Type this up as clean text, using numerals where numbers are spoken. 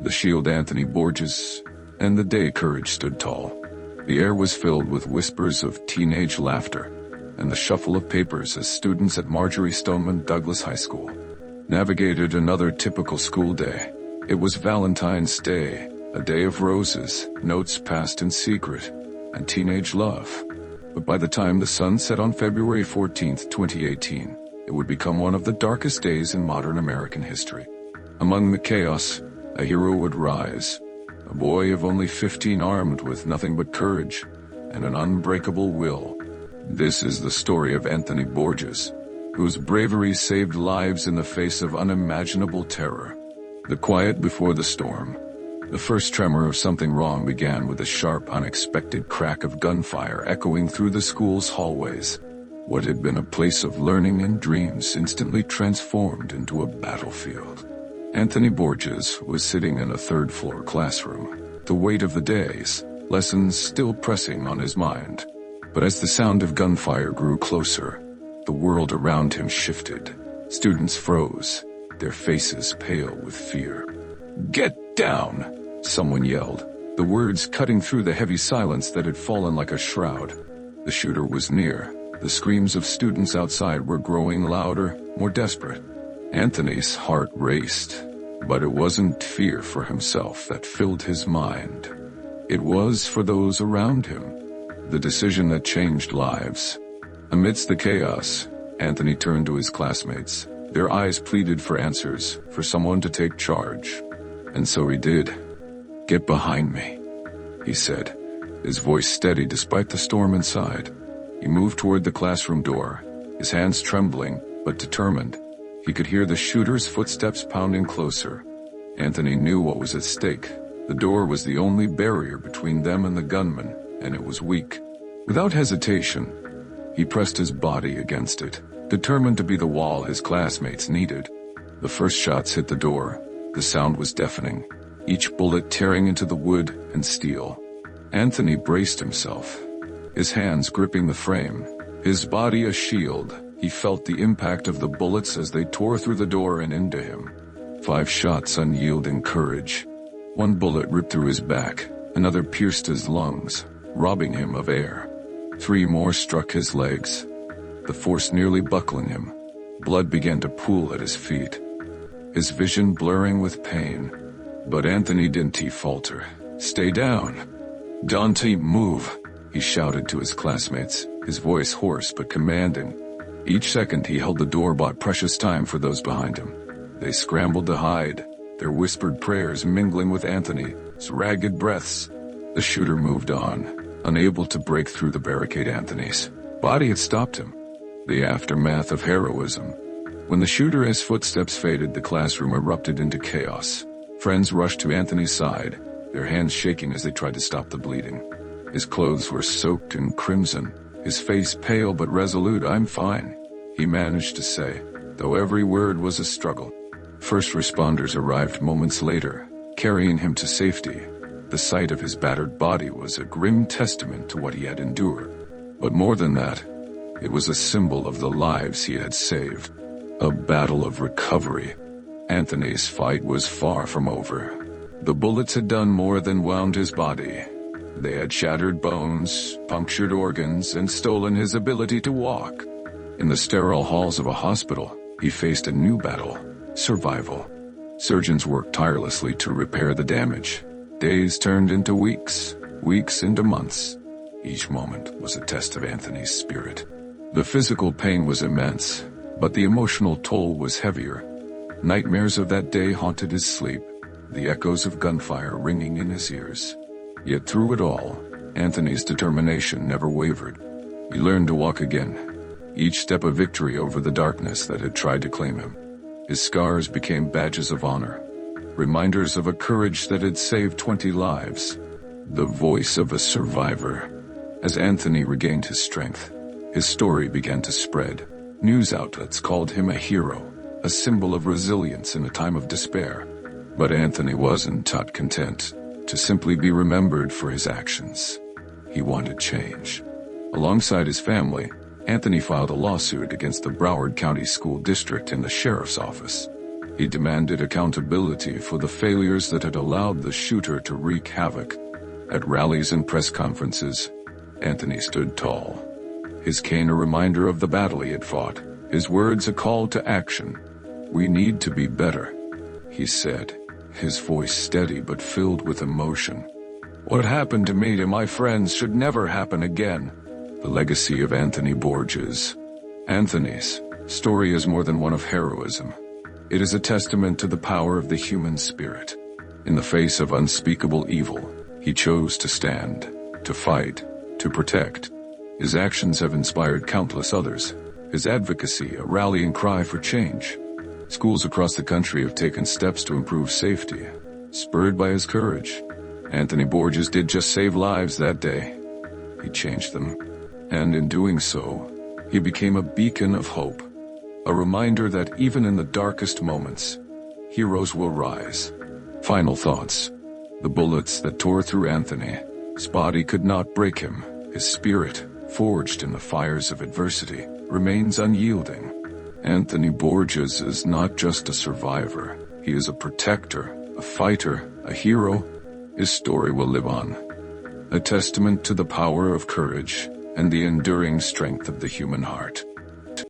the shield Anthony Borges, and the day courage stood tall. The air was filled with whispers of teenage laughter and the shuffle of papers as students at Marjorie Stoneman Douglas High School navigated another typical school day. It was Valentine's Day, a day of roses, notes passed in secret, and teenage love. But by the time the sun set on February 14, 2018, it would become one of the darkest days in modern American history. Among the chaos, a hero would rise, a boy of only 15 armed with nothing but courage and an unbreakable will. This is the story of Anthony Borges, whose bravery saved lives in the face of unimaginable terror. The quiet before the storm. The first tremor of something wrong began with a sharp, unexpected crack of gunfire echoing through the school's hallways. What had been a place of learning and dreams instantly transformed into a battlefield. Anthony Borges was sitting in a third-floor classroom, the weight of the day's lessons still pressing on his mind. But as the sound of gunfire grew closer, the world around him shifted. Students froze, their faces pale with fear. "Get down!" someone yelled, the words cutting through the heavy silence that had fallen like a shroud. The shooter was near. The screams of students outside were growing louder, more desperate. Anthony's heart raced, but it wasn't fear for himself that filled his mind. It was for those around him. The decision that changed lives. Amidst the chaos, Anthony turned to his classmates. Their eyes pleaded for answers, for someone to take charge. And so he did. "Get behind me," he said, his voice steady despite the storm inside. He moved toward the classroom door, his hands trembling, but determined. He could hear the shooter's footsteps pounding closer. Anthony knew what was at stake. The door was the only barrier between them and the gunman, and it was weak. Without hesitation, he pressed his body against it, determined to be the wall his classmates needed. The first shots hit the door. The sound was deafening, each bullet tearing into the wood and steel. Anthony braced himself, his hands gripping the frame, his body a shield. He felt the impact of the bullets as they tore through the door and into him. 5 shots, unyielding courage. One bullet ripped through his back, another pierced his lungs, robbing him of air. 3 more struck his legs, the force nearly buckling him. Blood began to pool at his feet, his vision blurring with pain. But Anthony didn't falter. "Stay down. Dante, move," he shouted to his classmates, his voice hoarse but commanding. Each second he held the door bought precious time for those behind him. They scrambled to hide, their whispered prayers mingling with Anthony's ragged breaths. The shooter moved on, unable to break through the barricade. Anthony's body had stopped him. The aftermath of heroism. When the shooter's footsteps faded, the classroom erupted into chaos. Friends rushed to Anthony's side, their hands shaking as they tried to stop the bleeding. His clothes were soaked in crimson, his face pale but resolute. "I'm fine," he managed to say, though every word was a struggle. First responders arrived moments later, carrying him to safety. The sight of his battered body was a grim testament to what he had endured. But more than that, it was a symbol of the lives he had saved. A battle of recovery. Anthony's fight was far from over. The bullets had done more than wound his body. They had shattered bones, punctured organs, and stolen his ability to walk. In the sterile halls of a hospital, he faced a new battle: survival. Surgeons worked tirelessly to repair the damage. Days turned into weeks, weeks into months. Each moment was a test of Anthony's spirit. The physical pain was immense, but the emotional toll was heavier. Nightmares of that day haunted his sleep, the echoes of gunfire ringing in his ears. Yet through it all, Anthony's determination never wavered. He learned to walk again, each step a victory over the darkness that had tried to claim him. His scars became badges of honor, reminders of a courage that had saved 20 lives. The voice of a survivor. As Anthony regained his strength, his story began to spread. News outlets called him a hero, a symbol of resilience in a time of despair. But Anthony wasn't content to simply be remembered for his actions. He wanted change. Alongside his family, Anthony filed a lawsuit against the Broward County School District and the sheriff's office. He demanded accountability for the failures that had allowed the shooter to wreak havoc. At rallies and press conferences, Anthony stood tall, his cane a reminder of the battle he had fought, his words a call to action. "We need to be better," he said, his voice steady but filled with emotion. "What happened to me and my friends should never happen again." The legacy of Anthony Borges. Anthony's story is more than one of heroism. It is a testament to the power of the human spirit. In the face of unspeakable evil, he chose to stand, to fight, to protect. His actions have inspired countless others. His advocacy, a rallying cry for change. Schools across the country have taken steps to improve safety, spurred by his courage. Anthony Borges did just save lives that day. He changed them. And in doing so, he became a beacon of hope. A reminder that even in the darkest moments, heroes will rise. Final thoughts. The bullets that tore through Anthony's body could not break him. His spirit, forged in the fires of adversity, remains unyielding. Anthony Borges is not just a survivor. He is a protector, a fighter, a hero. His story will live on, a testament to the power of courage and the enduring strength of the human heart.